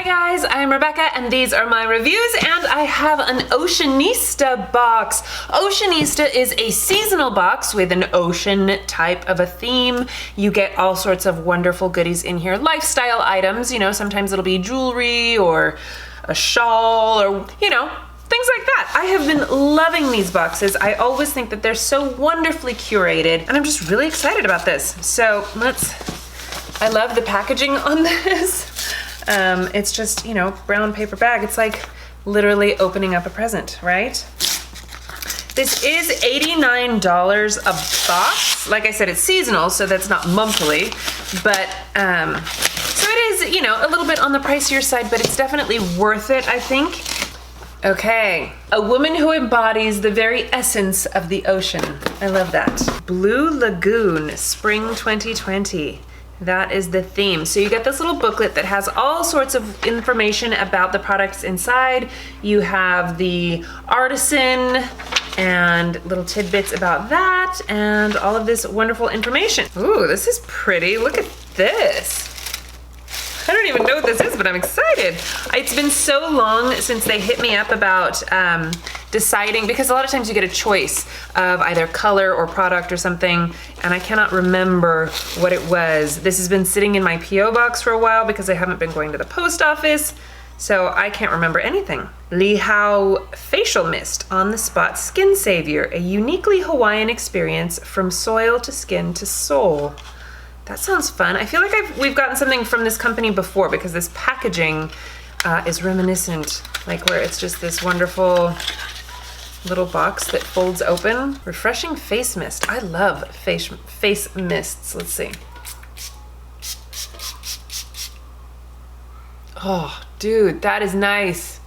guys, I'm Rebecca and these are my reviews, and I have an OCEANISTA box. OCEANISTA is a seasonal box with an ocean type of a theme. You get all sorts of wonderful goodies in here, lifestyle items, you know, sometimes it'll be jewelry or a shawl or, you know, things like that. I have been loving these boxes. I always think that they're so wonderfully curated, and I'm just really excited about this. So I love the packaging on this. It's just, you know, brown paper bag. It's like literally opening up a present, right? This is $89 a box. Like I said, it's seasonal, so that's not monthly, but so it is, you know, a little bit on the pricier side, but it's definitely worth it, I think. Okay, a woman who embodies the very essence of the ocean. I love that. Blue Lagoon, Spring 2020. That is the theme. So you get this little booklet that has all sorts of information about the products inside. You have the artisan and little tidbits about that and all of this wonderful information. Ooh, this is pretty. Look at this. I don't even know what this is, but I'm excited. It's been so long since they hit me up about deciding, because a lot of times you get a choice of either color or product or something, and I cannot remember what it was. This has been sitting in my P.O. box for a while because I haven't been going to the post office, so I can't remember anything. Lihau Facial Mist On the Spot Skin Savior, a uniquely Hawaiian experience from soil to skin to soul. That sounds fun. I feel like we've gotten something from this company before because this packaging is reminiscent, like where it's just this wonderful little box that folds open. Refreshing face mist. I love face mists. Let's see. Oh, dude, that is nice.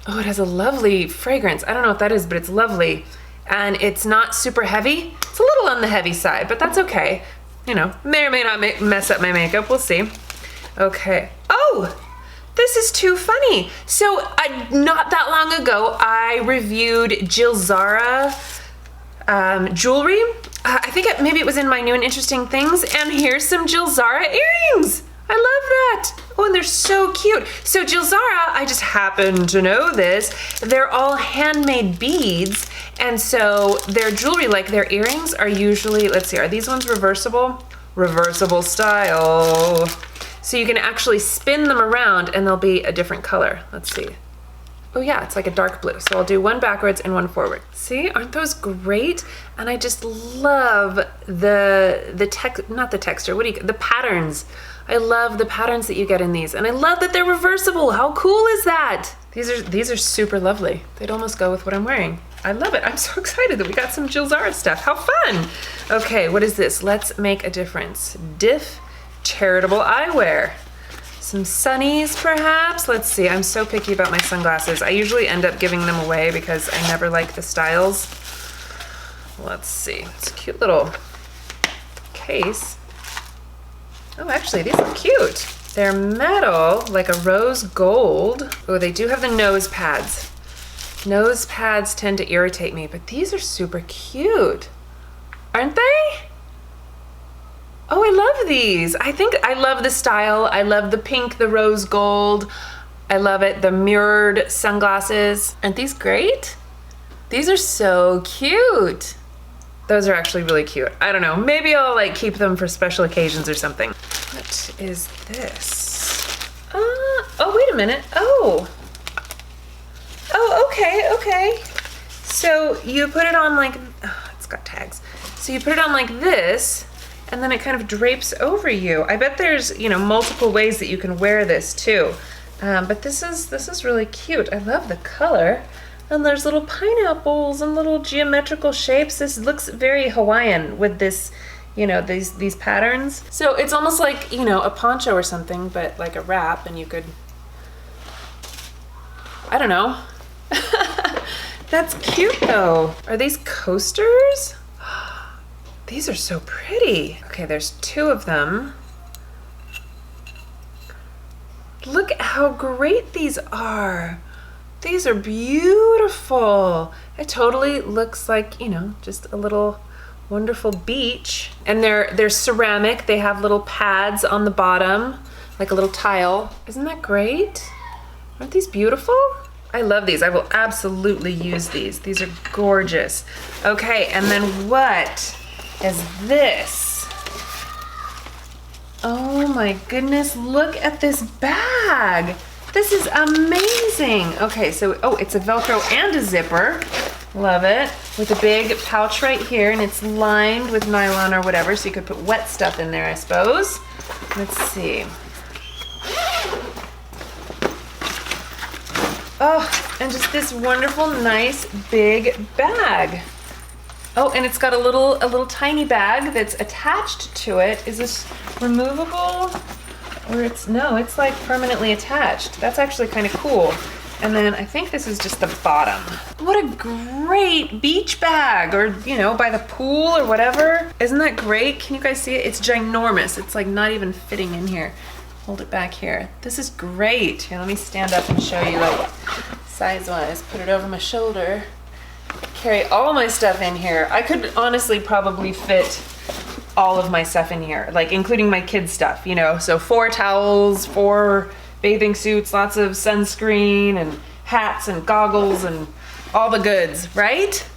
Oh, it has a lovely fragrance. I don't know what that is, but it's lovely. And it's not super heavy. It's a little on the heavy side, but that's okay. You know, may or may not mess up my makeup. We'll see. Okay. Oh, this is too funny. So not that long ago, I reviewed Jilzarah jewelry. I think maybe it was in my new and interesting things. And here's some Jilzarah earrings. I love that. Oh, and they're so cute. So Jilzarah, I just happen to know this, they're all handmade beads. And so their jewelry, like their earrings, are usually, let's see, are these ones reversible? Reversible style. So you can actually spin them around and they'll be a different color. Let's see. Oh yeah, it's like a dark blue. So I'll do one backwards and one forward. See, aren't those great? And I just love the patterns. I love the patterns that you get in these. And I love that they're reversible. How cool is that? These are super lovely. They'd almost go with what I'm wearing. I love it. I'm so excited that we got some Jilzarah stuff. How fun. Okay, what is this? Let's make a difference. DIFF charitable eyewear. Some sunnies, perhaps? Let's see. I'm so picky about my sunglasses. I usually end up giving them away because I never like the styles. Let's see. It's a cute little case. Oh, actually, these are cute. They're metal, like a rose gold. Oh, they do have the nose pads. Nose pads tend to irritate me, but these are super cute. Aren't they? Oh, I love these. I think I love the style. I love the pink, the rose gold. I love it. The mirrored sunglasses. Aren't these great? These are so cute. Those are actually really cute. I don't know. Maybe I'll like keep them for special occasions or something. What is this? Oh, wait a minute. Oh, okay. So you put it on like, oh, it's got tags. So you put it on like this, and then it kind of drapes over you. I bet there's, you know, multiple ways that you can wear this too. But this is really cute. I love the color. And there's little pineapples and little geometrical shapes. This looks very Hawaiian with this, you know, these patterns. So it's almost like, you know, a poncho or something, but like a wrap, and you could, I don't know. That's cute though. Are these coasters? These are so pretty. Okay, there's two of them. Look at how great these are. These are beautiful. It totally looks like, you know, just a little wonderful beach. And they're ceramic. They have little pads on the bottom. like a little tile. Isn't that great? Aren't these beautiful? I love these. I will absolutely use these. These are gorgeous. Okay, and then what is this? Oh my goodness, look at this bag. This is amazing. Okay, so, oh, it's a Velcro and a zipper. Love it. With a big pouch right here, and it's lined with nylon or whatever, so you could put wet stuff in there, I suppose. Let's see. Oh, and just this wonderful, nice, big bag. Oh, and it's got a little tiny bag that's attached to it. Is this removable? Or no, it's like permanently attached. That's actually kind of cool. And then I think this is just the bottom. What a great beach bag, or, you know, by the pool or whatever. Isn't that great? Can you guys see it? It's ginormous. It's like not even fitting in here. Hold it back here. This is great. Here, let me stand up and show you like size-wise. Put it over my shoulder. Carry all my stuff in here. I could honestly probably fit all of my stuff in here, like including my kids' stuff, you know, so 4 towels, 4 bathing suits, lots of sunscreen and hats and goggles and all the goods, right?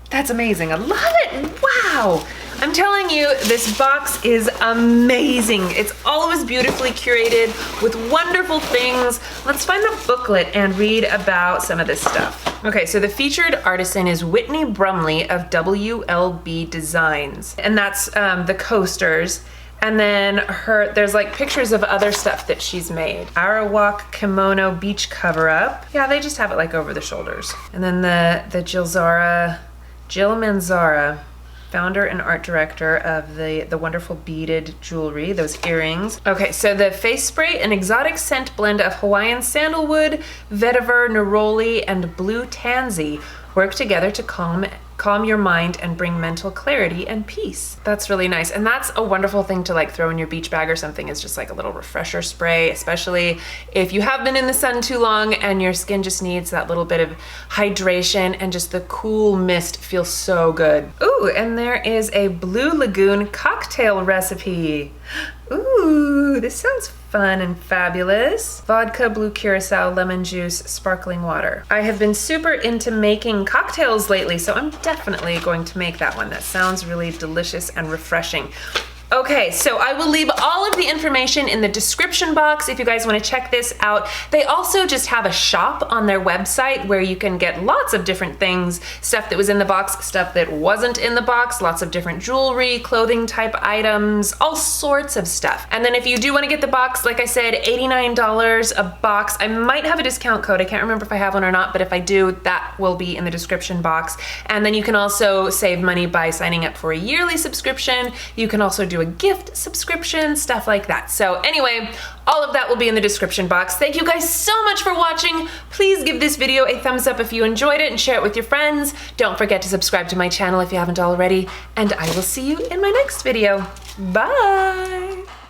That's amazing. I love it. Wow. I'm telling you, this box is amazing. It's always beautifully curated with wonderful things. Let's find the booklet and read about some of this stuff. Okay, so the featured artisan is Whitney Brumley of WLB Designs, and that's the coasters. And then there's like pictures of other stuff that she's made. Arawak kimono beach cover up. Yeah, they just have it like over the shoulders. And then the Jilzarah, Jill Manzara, founder and art director of the wonderful beaded jewelry, those earrings. Okay, so the face spray, an exotic scent blend of Hawaiian sandalwood, vetiver, neroli, and blue tansy work together to calm your mind and bring mental clarity and peace. That's really nice. And that's a wonderful thing to like throw in your beach bag or something, is just like a little refresher spray, especially if you have been in the sun too long and your skin just needs that little bit of hydration, and just the cool mist feels so good. Ooh, and there is a Blue Lagoon cocktail recipe. Ooh, this sounds fun and fabulous. Vodka, blue curacao, lemon juice, sparkling water. I have been super into making cocktails lately, so I'm definitely going to make that one. That sounds really delicious and refreshing. Okay, so I will leave all of the information in the description box if you guys want to check this out. They also just have a shop on their website where you can get lots of different things, stuff that was in the box, stuff that wasn't in the box, lots of different jewelry, clothing type items, all sorts of stuff. And then if you do want to get the box, like I said, $89 a box. I might have a discount code. I can't remember if I have one or not, but if I do, that will be in the description box. And then you can also save money by signing up for a yearly subscription. You can also do a gift subscription, stuff like that. So anyway, all of that will be in the description box. Thank you guys so much for watching. Please give this video a thumbs up if you enjoyed it and share it with your friends. Don't forget to subscribe to my channel if you haven't already, and I will see you in my next video. Bye!